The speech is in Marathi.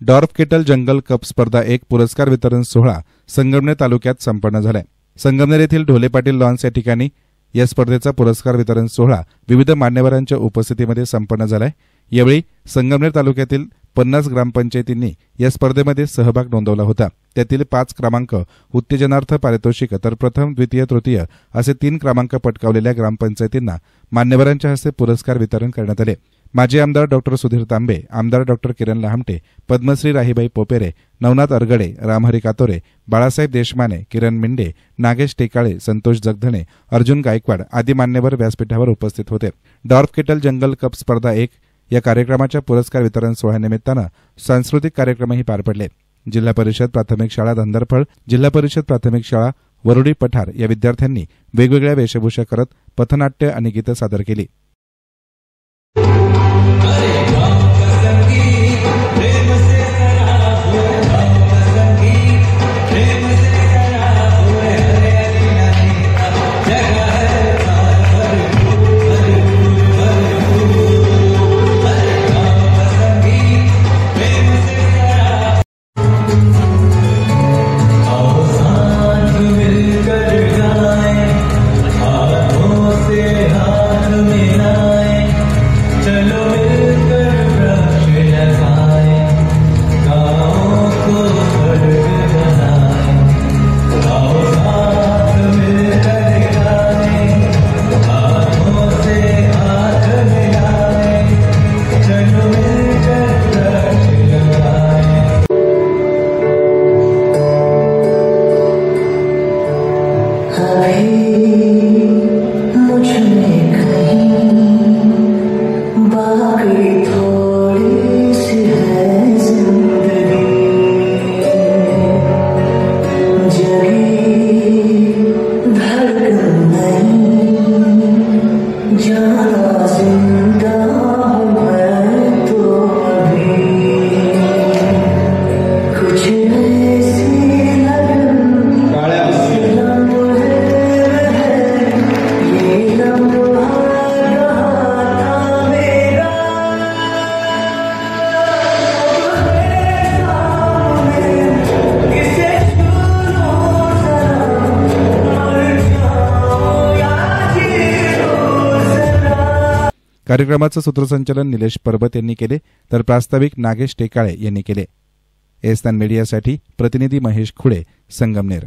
डॉर्फ केटल जंगल कप स्पर्धा 1 पुरस्कार वितरण सोहळा संगमनेर तालुक्यात संपन्न झालाय। संगमनेर येथील ढोले पाटील लॉन्स या ठिकाणी या स्पर्धेचा पुरस्कार वितरण सोहळा विविध मान्यवरांच्या उपस्थितीमध्ये संपन्न झालाय। यावेळी संगमनेर तालुक्यातील 50 ग्रामपंचायतींनी या स्पर्धेमध्ये सहभाग नोंदवला होता। त्यातील 5 क्रमांक उत्तेजनार्थ पारितोषिक तर प्रथम, द्वितीय, तृतीय असे 3 क्रमांक पटकावलेल्या ग्रामपंचायतींना मान्यवरांच्या हस्ते पुरस्कार वितरण करण्यात आले। माजी आमदार डॉ सुधीर तांबे, आमदार डॉ किरण लहामटे, पद्मश्री राहीबाई पोपेरे, नवनाथ अरगडे, रामहरी कातोरे, बाळासाहेब देशमाने, किरण मिंडे, नागेश टेकाळे, संतोष जगधणे, अर्जुन गायकवाड आदी मान्यवर व्यासपीठावर उपस्थित होते। डॉर्फ केटल जंगल कप स्पर्धा 1 या कार्यक्रमाच्या पुरस्कार वितरण सोहळ्यानिमित्तानं सांस्कृतिक कार्यक्रमही पार पडले। जिल्हा परिषद प्राथमिक शाळा धंदरफळ, जिल्हा परिषद प्राथमिक शाळा वरुडी पठार या विद्यार्थ्यांनी वेगवेगळ्या वेशभूषा करत पथनाट्य आणि गीतं सादर केली। कार्यक्रमाचं सूत्रसंचालन निलेश परबत यांनी केले तर प्रास्ताविक नागेश टेकाळे यांनी केले। एस्तान मीडियासाठी प्रतिनिधी महेश खुडे, संगमनेर।